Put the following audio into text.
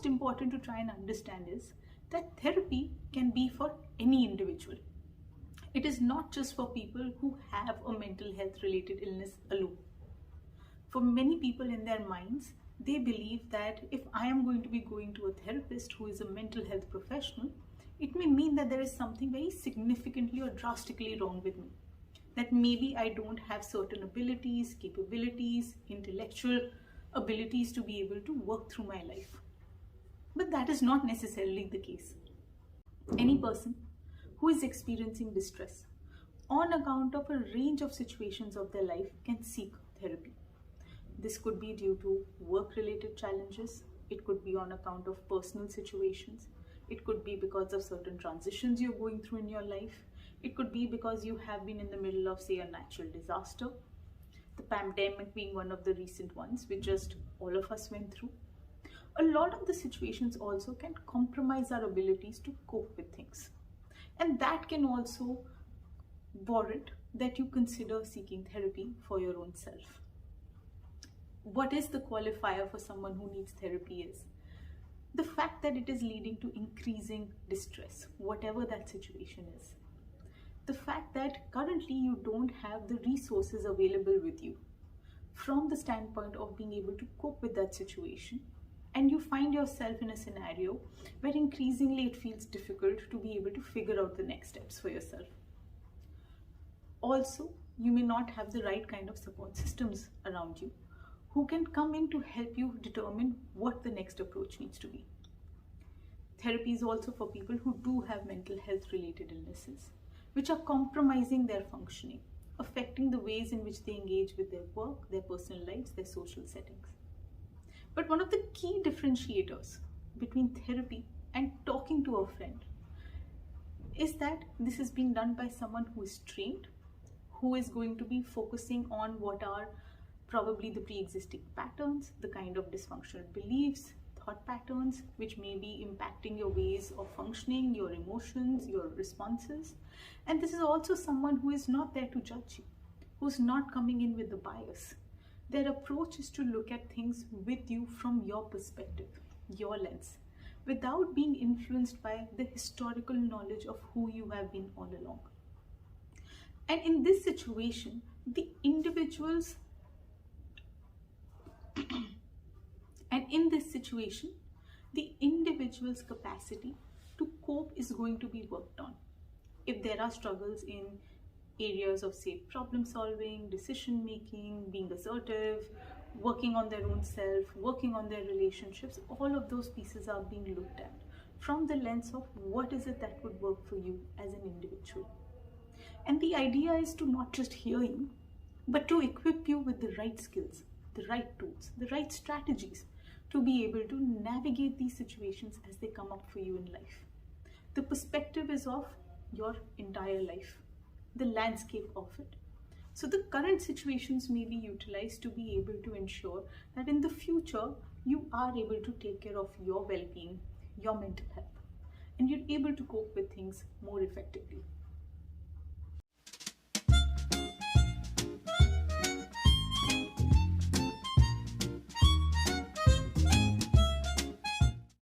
most important to try and understand is that therapy can be for any individual. It is not just for people who have a mental health related illness alone. For many people in their minds, they believe that if I am going to be going to a therapist who is a mental health professional, it may mean that there is something very significantly or drastically wrong with me. That maybe I don't have certain abilities, capabilities, intellectual abilities to be able to work through my life. But that is not necessarily the case. Any person who is experiencing distress on account of a range of situations of their life can seek therapy. This could be due to work-related challenges. It could be on account of personal situations. It could be because of certain transitions you're going through in your life. It could be because you have been in the middle of, say, a natural disaster. The pandemic being one of the recent ones, which just all of us went through. A lot of the situations also can compromise our abilities to cope with things. And that can also warrant that you consider seeking therapy for your own self. What is the qualifier for someone who needs therapy is the fact that it is leading to increasing distress, whatever that situation is. The fact that currently you don't have the resources available with you from the standpoint of being able to cope with that situation, and you find yourself in a scenario where increasingly it feels difficult to be able to figure out the next steps for yourself. Also, you may not have the right kind of support systems around you who can come in to help you determine what the next approach needs to be. Therapy is also for people who do have mental health related illnesses, which are compromising their functioning, affecting the ways in which they engage with their work, their personal lives, their social settings. But one of the key differentiators between therapy and talking to a friend is that this is being done by someone who is trained, who is going to be focusing on what are probably the pre-existing patterns, the kind of dysfunctional beliefs, thought patterns, which may be impacting your ways of functioning, your emotions, your responses. And this is also someone who is not there to judge you, who's not coming in with the bias. Their approach is to look at things with you from your perspective, your lens, without being influenced by the historical knowledge of who you have been all along. And in this situation, the individual's capacity to cope is going to be worked on. If there are struggles in areas of, say, problem solving, decision making, being assertive, working on their own self, working on their relationships, all of those pieces are being looked at from the lens of what is it that would work for you as an individual. And the idea is to not just hear you, but to equip you with the right skills, the right tools, the right strategies to be able to navigate these situations as they come up for you in life. The perspective is of your entire life, the landscape of it. So the current situations may be utilized to be able to ensure that in the future you are able to take care of your well-being, your mental health, and you're able to cope with things more effectively.